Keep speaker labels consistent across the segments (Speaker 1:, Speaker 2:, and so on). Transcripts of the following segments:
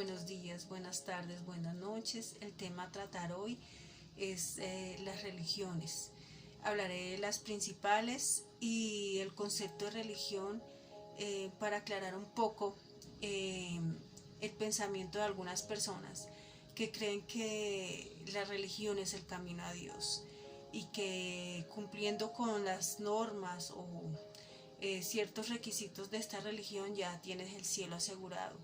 Speaker 1: Buenos días, buenas tardes, buenas noches. El tema a tratar hoy es las religiones. Hablaré de las principales y el concepto de religión para aclarar un poco el pensamiento de algunas personas que creen que la religión es el camino a Dios y que cumpliendo con las normas o ciertos requisitos de esta religión ya tienes el cielo asegurado,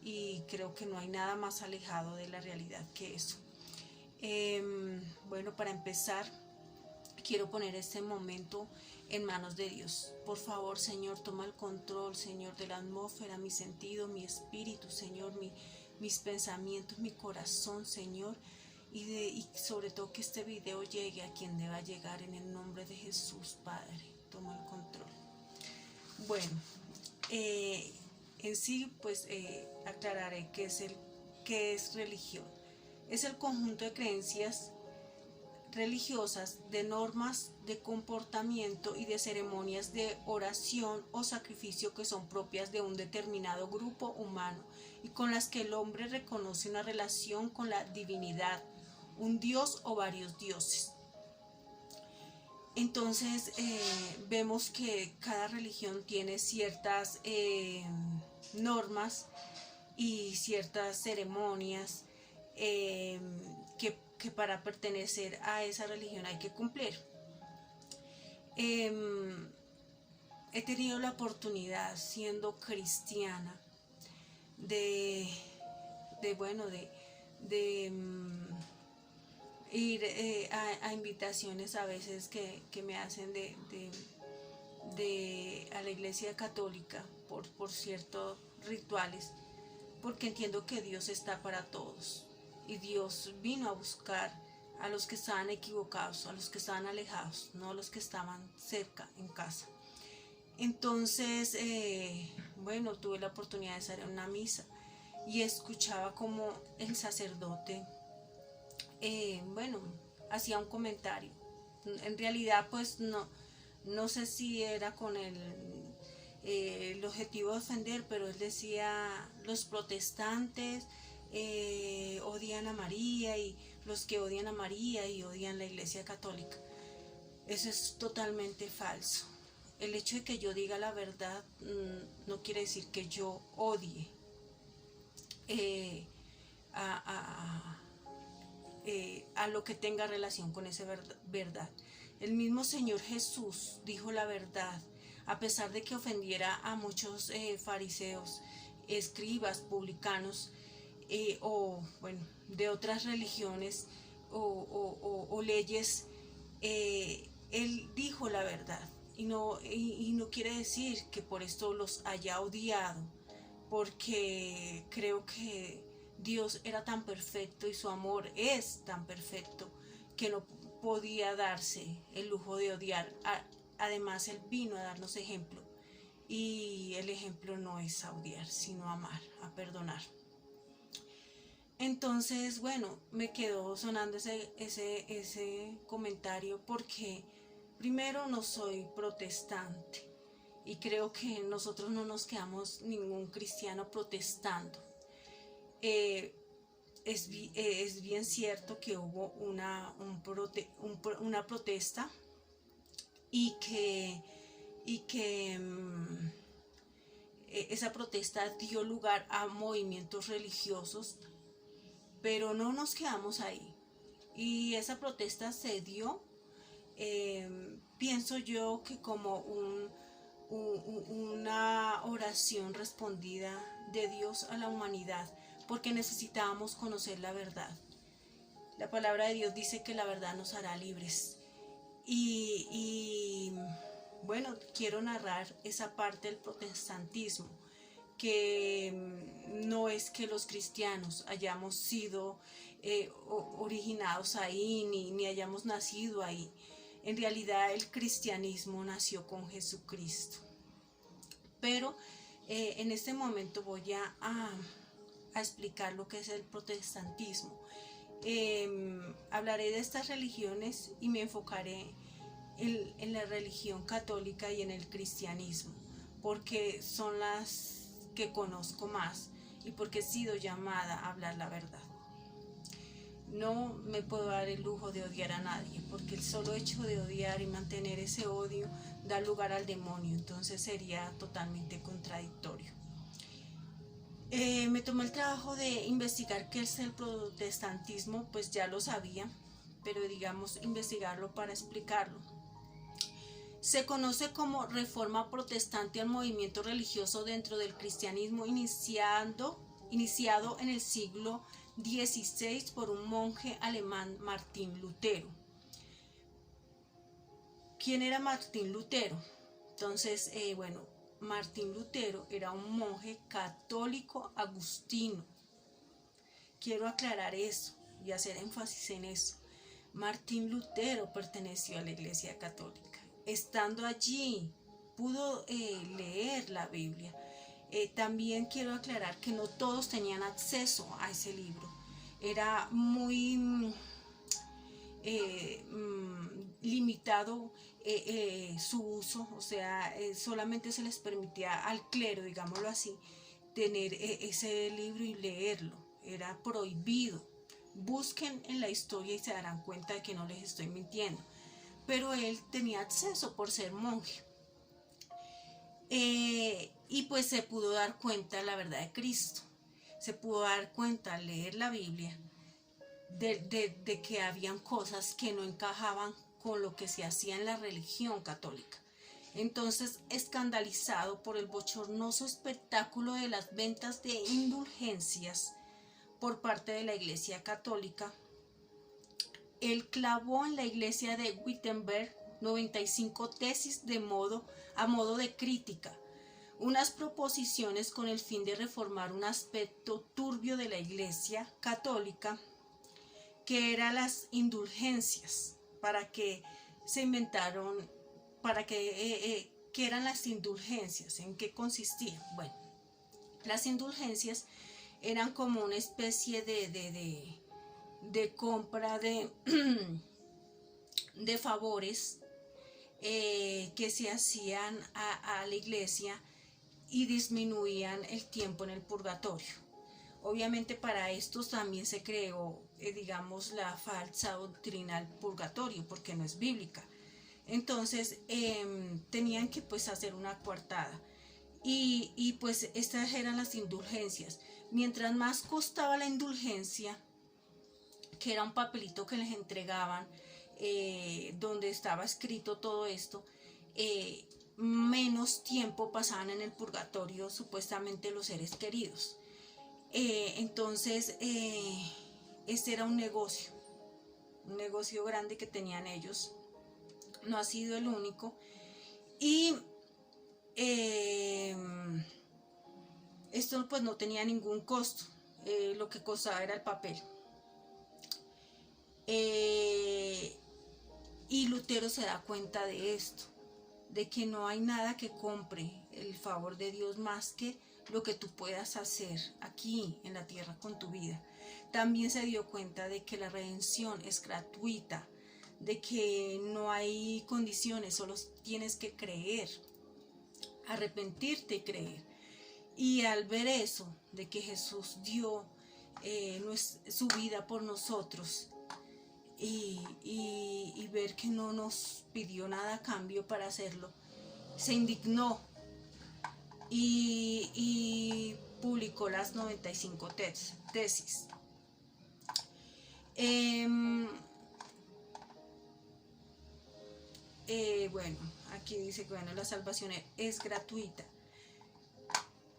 Speaker 1: y creo que no hay nada más alejado de la realidad que eso. Bueno, para empezar, quiero poner este momento en manos de Dios. Por favor, Señor, toma el control, Señor, de la atmósfera, mi sentido, mi espíritu, Señor, mis pensamientos, mi corazón, Señor, y sobre todo que este video llegue a quien deba llegar, en el nombre de Jesús, Padre. Toma el control. Bueno, en sí, pues aclararé qué es religión. Es el conjunto de creencias religiosas, de normas de comportamiento y de ceremonias de oración o sacrificio que son propias de un determinado grupo humano y con las que el hombre reconoce una relación con la divinidad, un dios o varios dioses. Entonces vemos que cada religión tiene ciertas normas y ciertas ceremonias que para pertenecer a esa religión hay que cumplir. He tenido la oportunidad, siendo cristiana, de ir a invitaciones a veces que me hacen a la iglesia católica por ciertos rituales, porque entiendo que Dios está para todos y Dios vino a buscar a los que estaban equivocados, a los que estaban alejados, no a los que estaban cerca en casa. Entonces, bueno, tuve la oportunidad de estar en una misa y escuchaba como el sacerdote bueno, hacía un comentario. En realidad, pues no sé si era con el objetivo de ofender, pero él decía: los protestantes odian a María, y los que odian a María y odian la Iglesia Católica. Eso es totalmente falso. El hecho de que yo diga la verdad no quiere decir que yo odie a lo que tenga relación con esa verdad. El mismo Señor Jesús dijo la verdad, a pesar de que ofendiera a muchos fariseos, escribas, publicanos, o bueno, de otras religiones o leyes. Él dijo la verdad, y no quiere decir que por esto los haya odiado, porque creo que Dios era tan perfecto y su amor es tan perfecto que no podía darse el lujo de odiar. Además, Él vino a darnos ejemplo, y el ejemplo no es a odiar, sino a amar, a perdonar. Entonces, bueno, me quedó sonando ese comentario, porque primero no soy protestante y creo que nosotros no nos quedamos ningún cristiano protestando. Es bien cierto que hubo una protesta y que esa protesta dio lugar a movimientos religiosos, pero no nos quedamos ahí. Y esa protesta se dio, pienso yo, que como una oración respondida de Dios a la humanidad, porque necesitábamos conocer la verdad. La palabra de Dios dice que la verdad nos hará libres. Y bueno, quiero narrar esa parte del protestantismo, que no es que los cristianos hayamos sido originados ahí, ni hayamos nacido ahí. En realidad el cristianismo nació con Jesucristo. Pero en este momento voy a explicar lo que es el protestantismo. Hablaré de estas religiones y me enfocaré en la religión católica y en el cristianismo, porque son las que conozco más y porque he sido llamada a hablar la verdad. No me puedo dar el lujo de odiar a nadie, porque el solo hecho de odiar y mantener ese odio da lugar al demonio, entonces sería totalmente contradictorio. Me tomé el trabajo de investigar qué es el protestantismo, pues ya lo sabía, pero digamos investigarlo para explicarlo. Se conoce como Reforma Protestante al movimiento religioso dentro del cristianismo iniciado en el siglo XVI por un monje alemán, Martín Lutero. ¿Quién era Martín Lutero? Entonces, Martín Lutero era un monje católico agustino. Quiero aclarar eso y hacer énfasis en eso. Martín Lutero perteneció a la Iglesia Católica. Estando allí, pudo leer la Biblia. También quiero aclarar que no todos tenían acceso a ese libro. Era muy limitado su uso, o sea, solamente se les permitía al clero, digámoslo así, tener ese libro y leerlo. Era prohibido. Busquen en la historia y se darán cuenta de que no les estoy mintiendo. Pero él tenía acceso por ser monje. Y pues se pudo dar cuenta de la verdad de Cristo. Se pudo dar cuenta al leer la Biblia de que habían cosas que no encajaban con lo que se hacía en la religión católica. Entonces, escandalizado por el bochornoso espectáculo de las ventas de indulgencias por parte de la Iglesia Católica, él clavó en la iglesia de Wittenberg 95 tesis a modo de crítica, unas proposiciones con el fin de reformar un aspecto turbio de la Iglesia Católica, que eran las indulgencias. ¿Qué eran las indulgencias? ¿En qué consistían? Bueno, las indulgencias eran como una especie de compra de favores que se hacían a la iglesia y disminuían el tiempo en el purgatorio. Obviamente para esto también se creó, la falsa doctrina del purgatorio, porque no es bíblica. Entonces tenían que pues hacer una coartada y pues estas eran las indulgencias. Mientras más costaba la indulgencia, que era un papelito que les entregaban donde estaba escrito todo esto, menos tiempo pasaban en el purgatorio supuestamente los seres queridos. Entonces este era un negocio grande que tenían ellos. No ha sido el único. Y esto pues no tenía ningún costo. Lo que costaba era el papel. Y Lutero se da cuenta de esto, de que no hay nada que compre el favor de Dios más que lo que tú puedas hacer aquí en la tierra con tu vida. También se dio cuenta de que la redención es gratuita, de que no hay condiciones, solo tienes que creer, arrepentirte y creer. Y al ver eso, de que Jesús dio su vida por nosotros, y ver que no nos pidió nada a cambio para hacerlo, se indignó y publicó las 95 tesis. Bueno, aquí dice que la salvación es gratuita.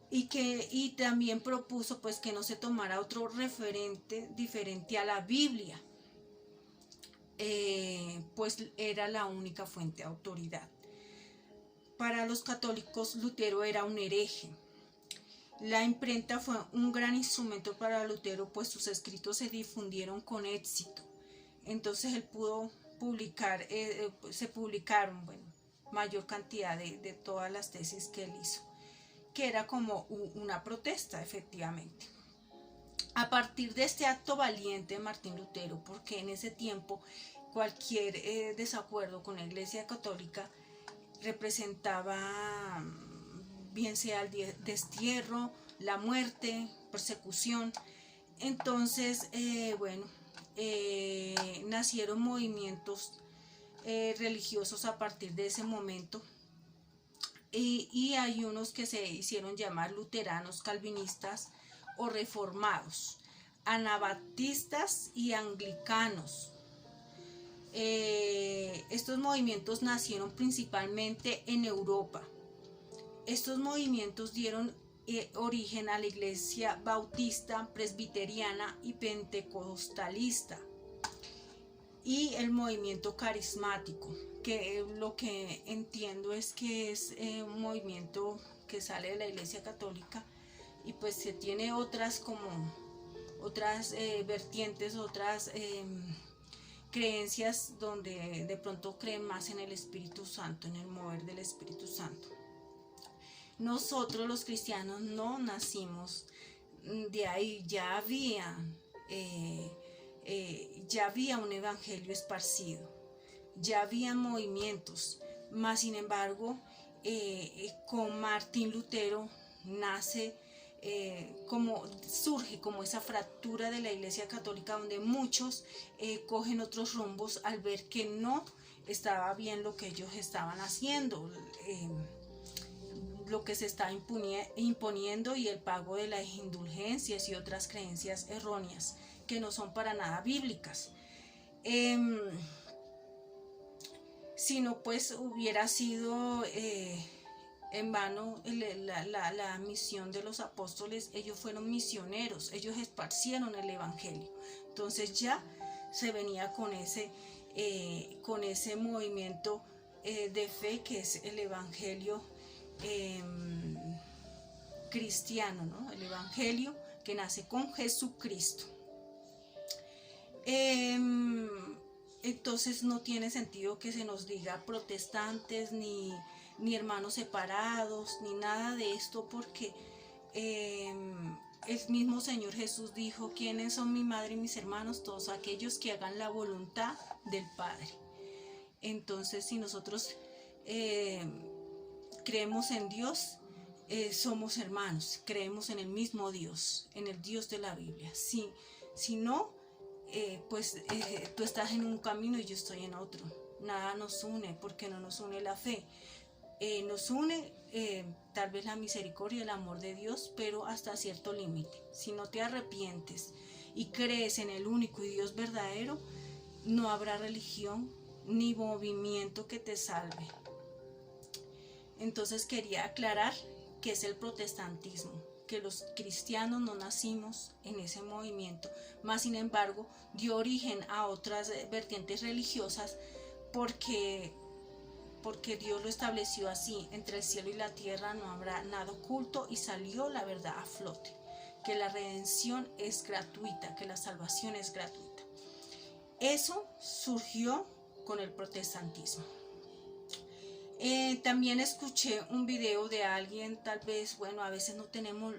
Speaker 1: Y también propuso pues que no se tomara otro referente diferente a la Biblia, pues era la única fuente de autoridad. Para los católicos, Lutero era un hereje. La imprenta fue un gran instrumento para Lutero, pues sus escritos se difundieron con éxito. Entonces él pudo publicar, se publicaron mayor cantidad de todas las tesis que él hizo, que era como una protesta, efectivamente. A partir de este acto valiente de Martín Lutero, porque en ese tiempo cualquier desacuerdo con la Iglesia Católica representaba bien sea el destierro la muerte, persecución. Entonces, nacieron movimientos religiosos a partir de ese momento. Y hay unos que se hicieron llamar luteranos, calvinistas o reformados, anabaptistas y anglicanos. Estos movimientos nacieron principalmente en Europa. Estos movimientos dieron origen a la iglesia bautista, presbiteriana y pentecostalista, y el movimiento carismático, que lo que entiendo es que es un movimiento que sale de la Iglesia Católica, y pues se tiene otras vertientes, otras creencias donde de pronto creen más en el Espíritu Santo, en el mover del Espíritu Santo. Nosotros los cristianos no nacimos de ahí, ya había un evangelio esparcido, ya había movimientos, mas sin embargo con Martín Lutero surge como esa fractura de la Iglesia Católica, donde muchos cogen otros rumbos al ver que no estaba bien lo que ellos estaban haciendo, lo que se está imponiendo, y el pago de las indulgencias y otras creencias erróneas que no son para nada bíblicas. Si no, pues hubiera sido en vano la misión de los apóstoles. Ellos fueron misioneros, ellos esparcieron el evangelio. Entonces ya se venía con ese movimiento de fe, que es el evangelio cristiano, ¿no? El evangelio que nace con Jesucristo. Entonces no tiene sentido que se nos diga protestantes, ni hermanos separados, ni nada de esto, porque el mismo Señor Jesús dijo: ¿quiénes son mi madre y mis hermanos? Todos aquellos que hagan la voluntad del Padre. Entonces, si nosotros creemos en Dios, somos hermanos, creemos en el mismo Dios, en el Dios de la Biblia. Si no, tú estás en un camino y yo estoy en otro. Nada nos une, porque no nos une la fe. Nos une tal vez la misericordia y el amor de Dios, pero hasta cierto límite. Si no te arrepientes y crees en el único y Dios verdadero, no habrá religión ni movimiento que te salve. Entonces quería aclarar qué es el protestantismo, que los cristianos no nacimos en ese movimiento, más sin embargo dio origen a otras vertientes religiosas, porque Dios lo estableció así: entre el cielo y la tierra no habrá nada oculto, y salió la verdad a flote, que la redención es gratuita, que la salvación es gratuita. Eso surgió con el protestantismo. También escuché un video de alguien, tal vez, a veces no tenemos,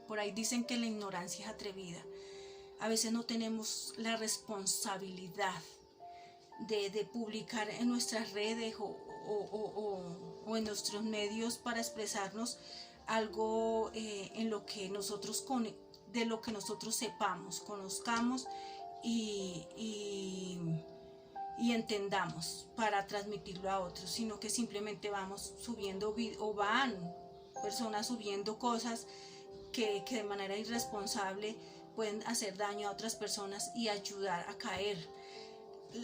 Speaker 1: por ahí dicen que la ignorancia es atrevida, a veces no tenemos la responsabilidad de publicar en nuestras redes o en nuestros medios para expresarnos algo de lo que nosotros sepamos, conozcamos y entendamos para transmitirlo a otros, sino que simplemente vamos subiendo o van personas subiendo cosas que de manera irresponsable pueden hacer daño a otras personas y ayudar a caer.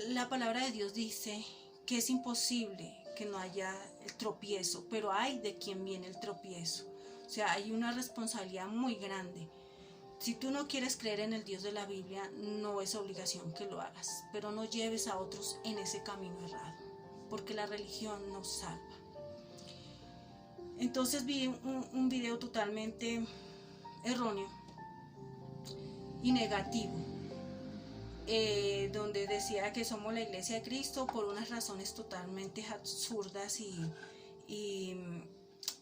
Speaker 1: La palabra de Dios dice que es imposible que no haya el tropiezo, pero hay de quien viene el tropiezo. O sea, hay una responsabilidad muy grande. Si tú no quieres creer en el Dios de la Biblia, no es obligación que lo hagas, pero no lleves a otros en ese camino errado, porque la religión nos salva. Entonces vi un video totalmente erróneo y negativo, donde decía que somos la Iglesia de Cristo por unas razones totalmente absurdas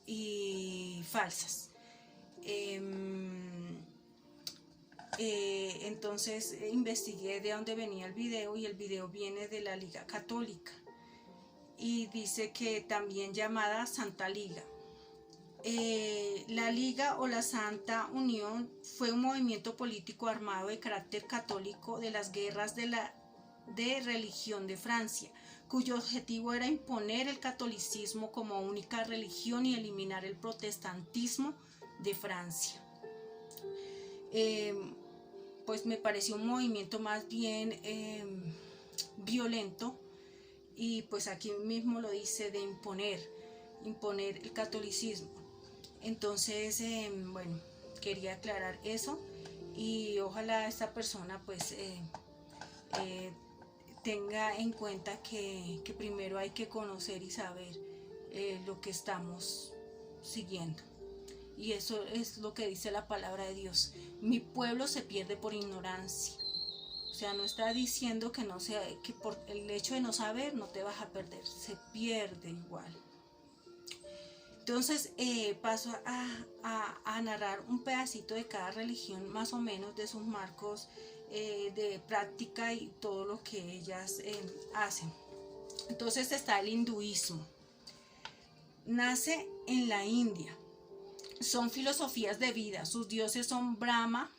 Speaker 1: y falsas. Entonces investigué de dónde venía el video, y el video viene de la Liga Católica, y dice que también llamada Santa Liga. La Liga o la Santa Unión fue un movimiento político armado de carácter católico de las guerras de religión de Francia, cuyo objetivo era imponer el catolicismo como única religión y eliminar el protestantismo de Francia. Pues me pareció un movimiento más bien violento, y pues aquí mismo lo dice, de imponer el catolicismo. Entonces, bueno, quería aclarar eso, y ojalá esta persona pues tenga en cuenta que primero hay que conocer y saber lo que estamos siguiendo. Y eso es lo que dice la palabra de Dios. Mi pueblo se pierde por ignorancia. O sea, no está diciendo que no sea, que por el hecho de no saber no te vas a perder, se pierde igual. Entonces paso a narrar un pedacito de cada religión, más o menos de sus marcos de práctica y todo lo que ellas hacen. Entonces está el hinduismo. Nace en la India. Son filosofías de vida. Sus dioses son Brahma,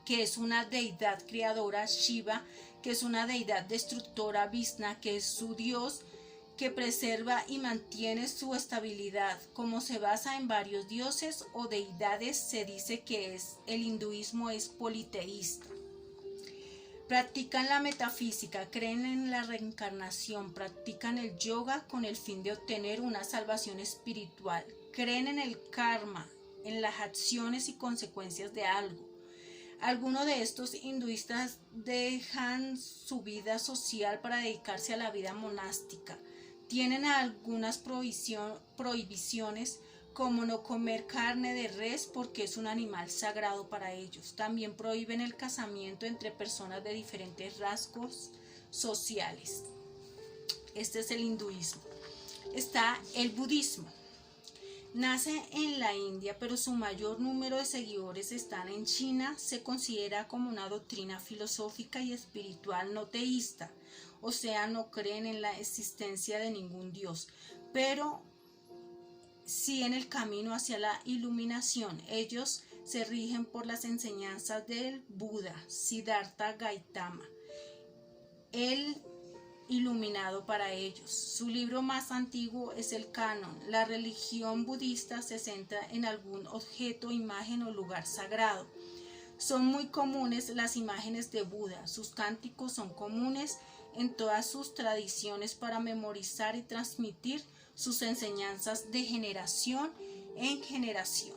Speaker 1: que es una deidad creadora, Shiva, que es una deidad destructora, Vishnu, que es su dios que preserva y mantiene su estabilidad. Como se basa en varios dioses o deidades, se dice que el hinduismo es politeísta. Practican la metafísica, creen en la reencarnación, practican el yoga con el fin de obtener una salvación espiritual, creen en el karma, en las acciones y consecuencias de algo. Algunos de estos hinduistas dejan su vida social para dedicarse a la vida monástica. Tienen algunas prohibiciones, como no comer carne de res porque es un animal sagrado para ellos. También prohíben el casamiento entre personas de diferentes rasgos sociales. Este es el hinduismo. Está el budismo. Nace en la India, pero su mayor número de seguidores están en China. Se considera como una doctrina filosófica y espiritual no teísta, o sea, no creen en la existencia de ningún dios, pero sí en el camino hacia la iluminación. Ellos se rigen por las enseñanzas del Buda, Siddhartha Gautama, el iluminado para ellos. Su libro más antiguo es el Canon. La religión budista se centra en algún objeto, imagen o lugar sagrado. Son muy comunes las imágenes de Buda. Sus cánticos son comunes en todas sus tradiciones para memorizar y transmitir sus enseñanzas de generación en generación.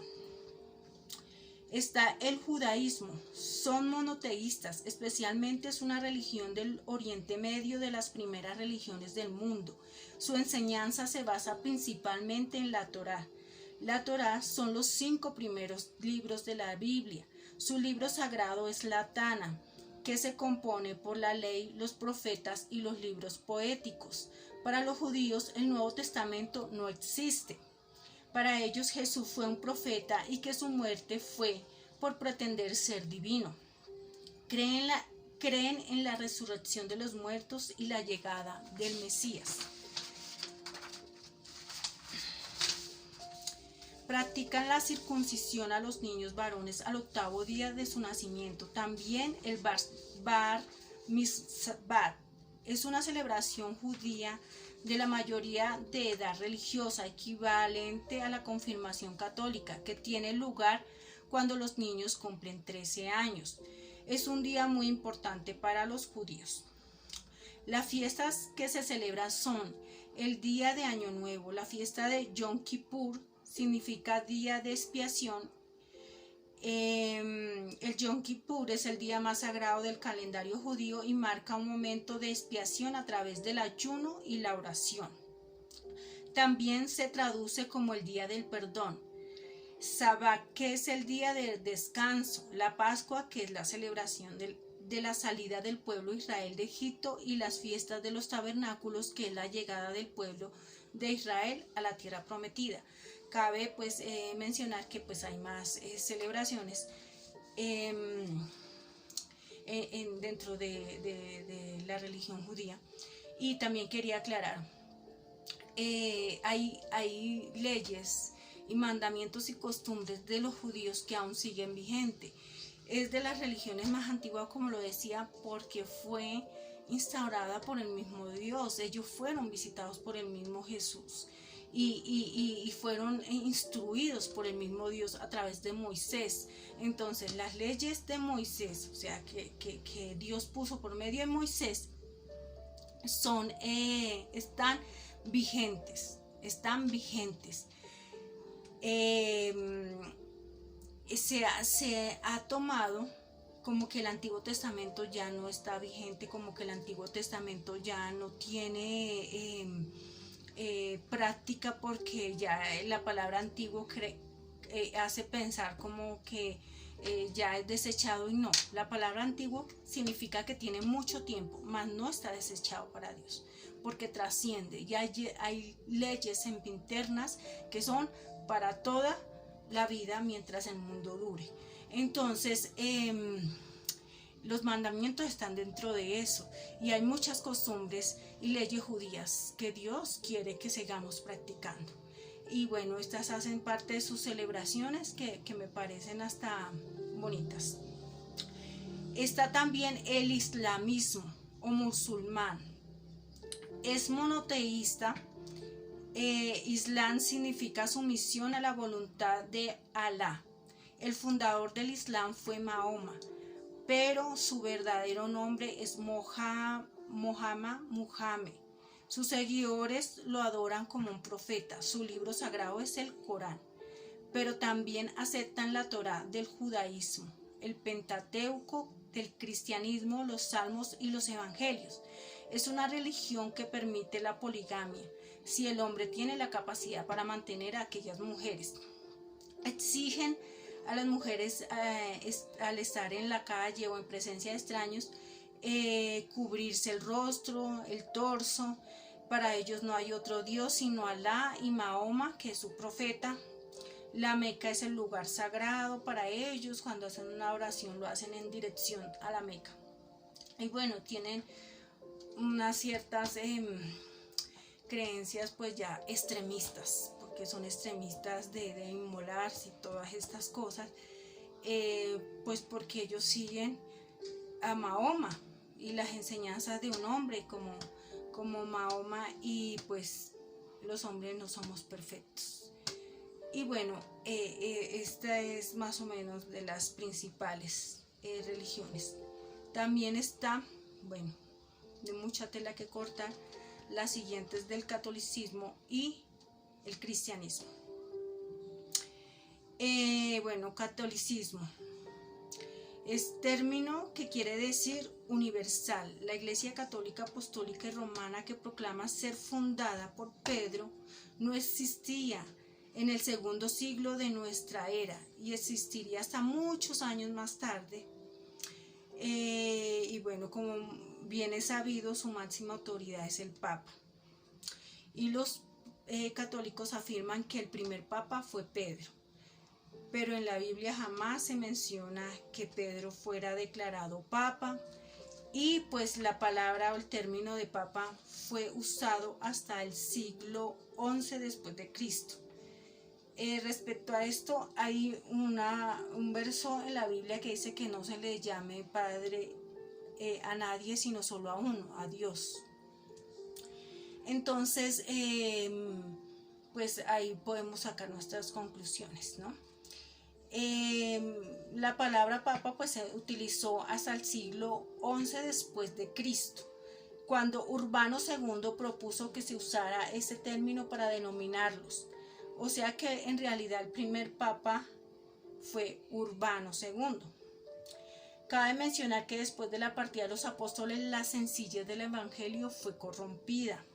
Speaker 1: Está el judaísmo. Son monoteístas, especialmente es una religión del Oriente Medio, de las primeras religiones del mundo. Su enseñanza se basa principalmente en la Torá. La Torá son los 5 primeros libros de la Biblia. Su libro sagrado es la Tana, que se compone por la ley, los profetas y los libros poéticos. Para los judíos el Nuevo Testamento no existe. Para ellos Jesús fue un profeta y que su muerte fue por pretender ser divino. Creen en la resurrección de los muertos y la llegada del Mesías. Practican la circuncisión a los niños varones al 8º día de su nacimiento. También el Bar Mitzvah es una celebración judía de la mayoría de edad religiosa, equivalente a la confirmación católica, que tiene lugar cuando los niños cumplen 13 años. Es un día muy importante para los judíos. Las fiestas que se celebran son el día de Año Nuevo, la fiesta de Yom Kippur, significa día de expiación. El Yom Kippur es el día más sagrado del calendario judío y marca un momento de expiación a través del ayuno y la oración. También se traduce como el día del perdón. Sabbat, que es el día del descanso. La Pascua, que es la celebración de la salida del pueblo Israel de Egipto, y las fiestas de los tabernáculos, que es la llegada del pueblo de Israel a la tierra prometida. Cabe pues mencionar que pues hay más celebraciones dentro de la religión judía. Y también quería aclarar, hay leyes y mandamientos y costumbres de los judíos que aún siguen vigentes. Es de las religiones más antiguas, como lo decía, porque fue instaurada por el mismo Dios. Ellos fueron visitados por el mismo Jesús y fueron instruidos por el mismo Dios a través de Moisés. Entonces las leyes de Moisés, o sea, que Dios puso por medio de Moisés, están vigentes. Se ha tomado como que el Antiguo Testamento ya no está vigente, como que el Antiguo Testamento ya no tiene práctica, porque ya la palabra antiguo hace pensar como que ya es desechado, y no, la palabra antiguo significa que tiene mucho tiempo, mas no está desechado para Dios, porque trasciende, y hay leyes sempiternas que son para toda la vida mientras el mundo dure. Entonces los mandamientos están dentro de eso, y hay muchas costumbres y leyes judías que Dios quiere que sigamos practicando. Y bueno, estas hacen parte de sus celebraciones que me parecen hasta bonitas. Está también el islamismo o musulmán. Es monoteísta. Islam significa sumisión a la voluntad de Alá. El fundador del Islam fue Mahoma, pero su verdadero nombre es Muhammad. Sus seguidores lo adoran como un profeta. Su libro sagrado es el Corán, pero también aceptan la Torá del judaísmo, el Pentateuco del cristianismo, los salmos y los evangelios. Es una religión que permite la poligamia si el hombre tiene la capacidad para mantener a aquellas mujeres. Exigen a las mujeres al estar en la calle o en presencia de extraños cubrirse el rostro, el torso. Para ellos no hay otro Dios sino Alá y Mahoma, que es su profeta. La Meca es el lugar sagrado para ellos. Cuando hacen una oración lo hacen en dirección a la Meca. Y bueno, tienen unas ciertas creencias pues ya extremistas, porque son extremistas de inmolarse y todas estas cosas, pues porque ellos siguen a Mahoma y las enseñanzas de un hombre como Mahoma, y pues los hombres no somos perfectos. Y bueno, esta es más o menos de las principales religiones. También está, bueno, de mucha tela que cortar, las siguientes del catolicismo y el cristianismo. Bueno, catolicismo es término que quiere decir universal. La Iglesia Católica Apostólica y Romana, que proclama ser fundada por Pedro, no existía en el segundo siglo de nuestra era y existiría hasta muchos años más tarde. Y bueno, como bien es sabido, su máxima autoridad es el Papa. Y los católicos afirman que el primer Papa fue Pedro, pero en la Biblia jamás se menciona que Pedro fuera declarado Papa, y pues la palabra o el término de Papa fue usado hasta el siglo XI después de Cristo. Respecto a esto, hay un verso en la Biblia que dice que no se le llame Padre a nadie, sino solo a uno, a Dios. Entonces, pues ahí podemos sacar nuestras conclusiones, ¿no? La palabra papa pues se utilizó hasta el siglo XI después de Cristo, cuando Urbano II propuso que se usara ese término para denominarlos. O sea que en realidad el primer papa fue Urbano II. Cabe mencionar que después de la partida de los apóstoles, la sencillez del evangelio fue corrompida,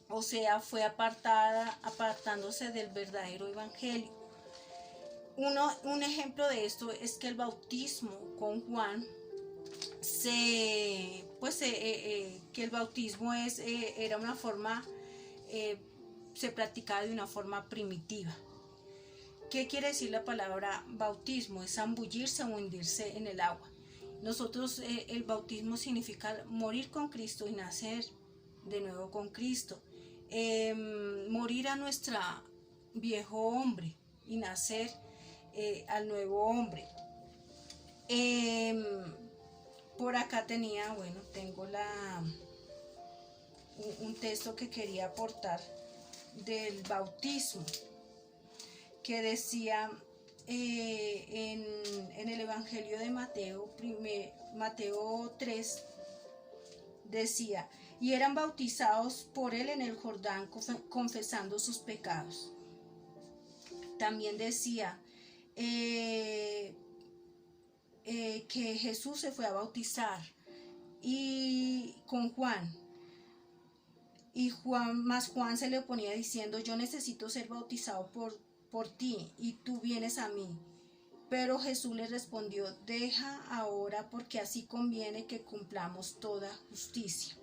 Speaker 1: o sea, fue apartándose del verdadero evangelio. Un ejemplo de esto es que el bautismo con Juan, que el bautismo era una forma, se practicaba de una forma primitiva. ¿Qué quiere decir la palabra bautismo? Es zambullirse o hundirse en el agua. Nosotros, el bautismo significa morir con Cristo y nacer de nuevo con Cristo. Morir a nuestro viejo hombre, y nacer al nuevo hombre. Por acá tengo un texto que quería aportar del bautismo, que decía en el Evangelio de Mateo 3, decía: y eran bautizados por él en el Jordán, confesando sus pecados. También decía que Jesús se fue a bautizar y con Juan, y Juan se le oponía diciendo: yo necesito ser bautizado por ti y tú vienes a mí. Pero Jesús le respondió: deja ahora, porque así conviene que cumplamos toda justicia.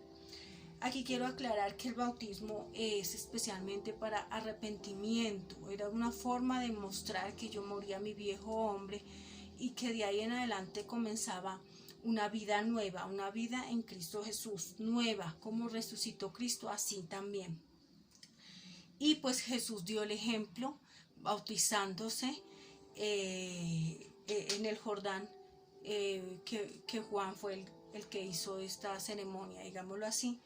Speaker 1: Aquí quiero aclarar que el bautismo es especialmente para arrepentimiento. Era una forma de mostrar que yo moría a mi viejo hombre y que de ahí en adelante comenzaba una vida nueva, una vida en Cristo Jesús, nueva, como resucitó Cristo, así también. Y pues Jesús dio el ejemplo bautizándose en el Jordán, que Juan fue el que hizo esta ceremonia, digámoslo así.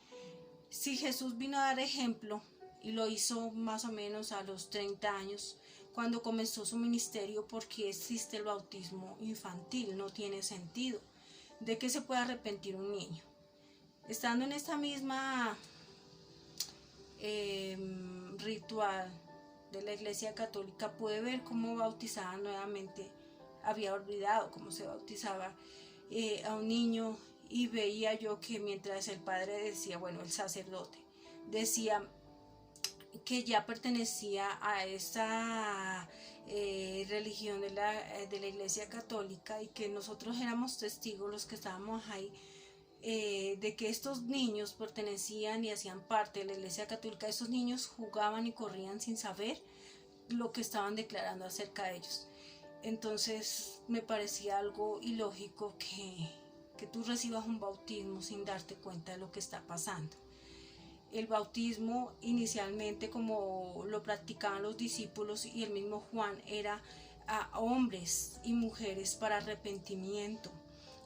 Speaker 1: Si Jesús vino a dar ejemplo y lo hizo más o menos a los 30 años, cuando comenzó su ministerio, ¿por qué existe el bautismo infantil? No tiene sentido. ¿De qué se puede arrepentir un niño? Estando en esta misma ritual de la Iglesia Católica, pude ver cómo bautizaban nuevamente. Había olvidado cómo se bautizaba a un niño, y veía yo que mientras el padre decía, el sacerdote decía que ya pertenecía a esa religión de la Iglesia Católica, y que nosotros éramos testigos, los que estábamos ahí, de que estos niños pertenecían y hacían parte de la Iglesia Católica. Esos niños jugaban y corrían sin saber lo que estaban declarando acerca de ellos. Entonces me parecía algo ilógico que tú recibas un bautismo sin darte cuenta de lo que está pasando. El bautismo inicialmente, como lo practicaban los discípulos y el mismo Juan, era a hombres y mujeres para arrepentimiento,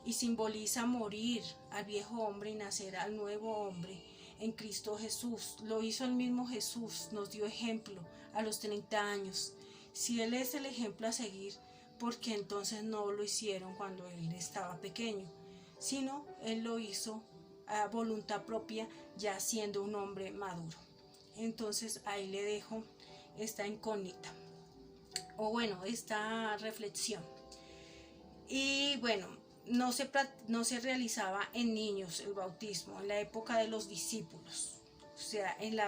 Speaker 1: y simboliza morir al viejo hombre y nacer al nuevo hombre en Cristo Jesús. Lo hizo el mismo Jesús, nos dio ejemplo a los 30 años. Si Él es el ejemplo a seguir, ¿por qué entonces no lo hicieron cuando Él estaba pequeño? Sino Él lo hizo a voluntad propia, ya siendo un hombre maduro. Entonces ahí le dejo esta incógnita, esta reflexión. Y no se realizaba en niños el bautismo en la época de los discípulos. O sea, en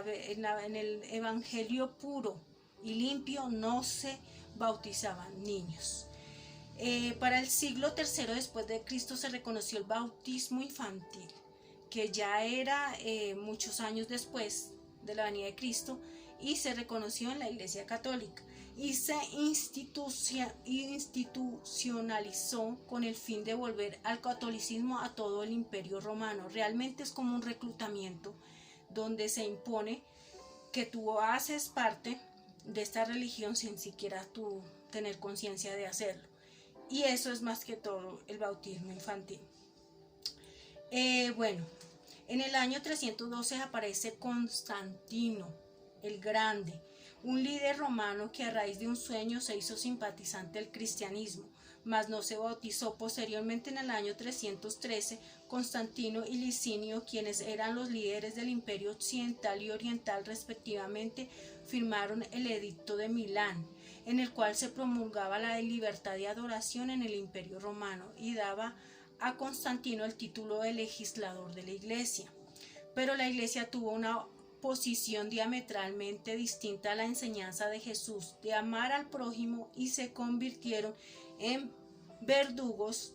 Speaker 1: el evangelio puro y limpio no se bautizaban niños. Para el siglo III después de Cristo se reconoció el bautismo infantil, que ya era muchos años después de la venida de Cristo, y se reconoció en la Iglesia Católica y se institucionalizó con el fin de volver al catolicismo a todo el Imperio Romano. Realmente es como un reclutamiento donde se impone que tú haces parte de esta religión sin siquiera tú tener conciencia de hacerlo. Y eso es más que todo el bautismo infantil. En el año 312 aparece Constantino el Grande, un líder romano que a raíz de un sueño se hizo simpatizante del cristianismo, mas no se bautizó. Posteriormente, en el año 313, Constantino y Licinio, quienes eran los líderes del Imperio Occidental y Oriental respectivamente, firmaron el Edicto de Milán, en el cual se promulgaba la libertad de adoración en el Imperio Romano y daba a Constantino el título de legislador de la Iglesia. Pero la Iglesia tuvo una posición diametralmente distinta a la enseñanza de Jesús de amar al prójimo, y se convirtieron en verdugos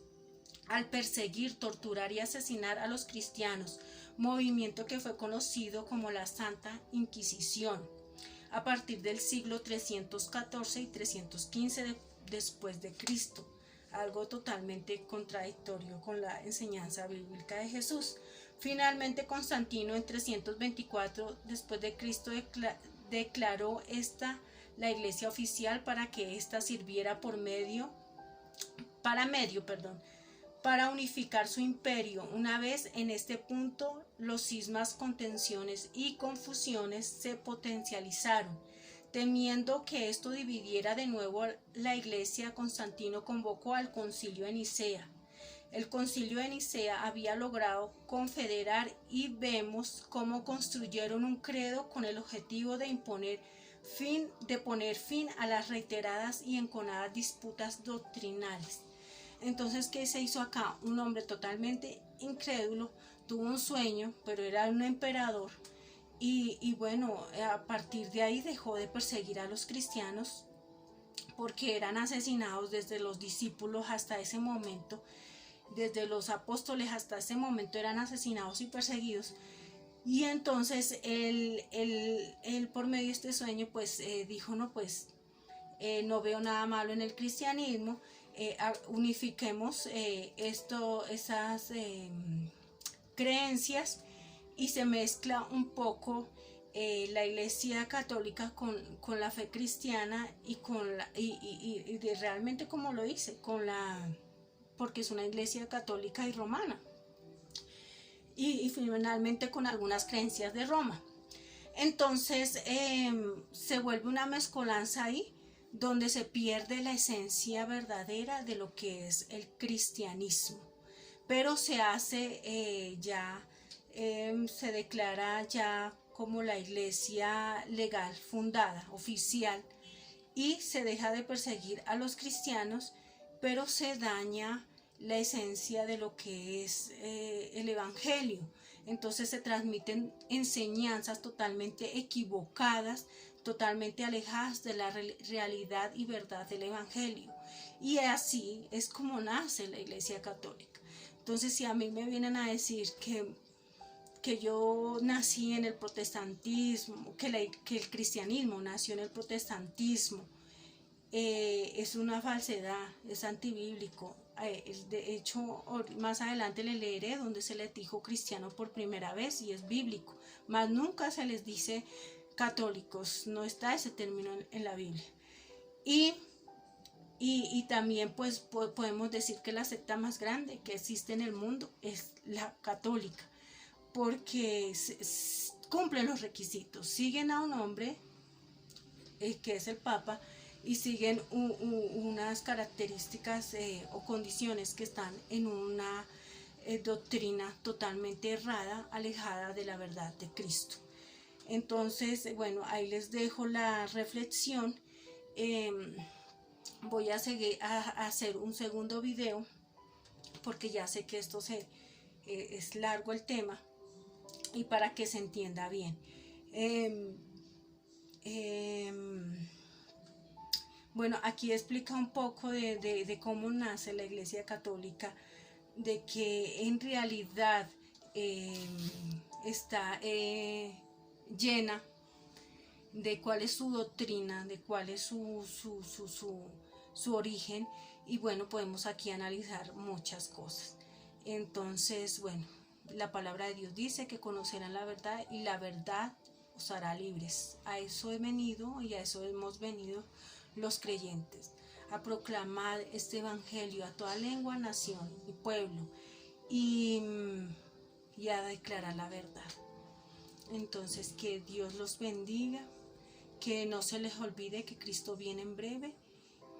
Speaker 1: al perseguir, torturar y asesinar a los cristianos, movimiento que fue conocido como la Santa Inquisición a partir del siglo 314 y 315 después de Cristo, algo totalmente contradictorio con la enseñanza bíblica de Jesús. Finalmente, Constantino en 324 después de Cristo declaró esta la iglesia oficial para que ésta sirviera para unificar su imperio. Una vez en este punto, los cismas, contenciones y confusiones se potencializaron. Temiendo que esto dividiera de nuevo la iglesia, Constantino convocó al Concilio de Nicea. El Concilio de Nicea había logrado confederar y vemos cómo construyeron un credo con el objetivo de poner fin a las reiteradas y enconadas disputas doctrinales. Entonces, ¿qué se hizo acá? Un hombre totalmente incrédulo tuvo un sueño, pero era un emperador, y bueno, a partir de ahí dejó de perseguir a los cristianos, porque eran asesinados desde los discípulos hasta ese momento, desde los apóstoles hasta ese momento eran asesinados y perseguidos. Y entonces él por medio de este sueño pues dijo, no, pues no veo nada malo en el cristianismo, unifiquemos esas creencias, y se mezcla un poco la iglesia católica con la fe cristiana y realmente, como lo dice, porque es una iglesia católica y romana, y finalmente con algunas creencias de Roma. Entonces se vuelve una mezcolanza ahí, donde se pierde la esencia verdadera de lo que es el cristianismo, pero se hace se declara ya como la iglesia legal, fundada, oficial, y se deja de perseguir a los cristianos, pero se daña la esencia de lo que es el evangelio. Entonces se transmiten enseñanzas totalmente equivocadas, totalmente alejadas de la realidad y verdad del evangelio, y así es como nace la iglesia católica. Entonces, si a mí me vienen a decir que yo nací en el protestantismo, que el cristianismo nació en el protestantismo, es una falsedad, es antibíblico. De hecho, más adelante le leeré donde se les dijo cristiano por primera vez, y es bíblico, mas nunca se les dice católicos, no está ese término en la Biblia. Y también pues podemos decir que la secta más grande que existe en el mundo es la católica, porque cumplen los requisitos, siguen a un hombre que es el Papa, y siguen unas características o condiciones que están en una doctrina totalmente errada, alejada de la verdad de Cristo. Entonces, bueno, ahí les dejo la reflexión. Voy a seguir a hacer un segundo video, porque ya sé que esto es largo el tema, y para que se entienda bien. Bueno, aquí explica un poco de cómo nace la iglesia católica, de que en realidad está llena de cuál es su doctrina, de cuál es su origen, y bueno, podemos aquí analizar muchas cosas. Entonces, bueno, la palabra de Dios dice que conocerán la verdad y la verdad os hará libres. A eso he venido y a eso hemos venido los creyentes, a proclamar este evangelio a toda lengua, nación y pueblo, y a declarar la verdad. Entonces, que Dios los bendiga, que no se les olvide que Cristo viene en breve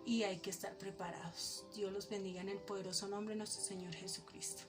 Speaker 1: y hay que estar preparados. Dios los bendiga en el poderoso nombre de nuestro Señor Jesucristo.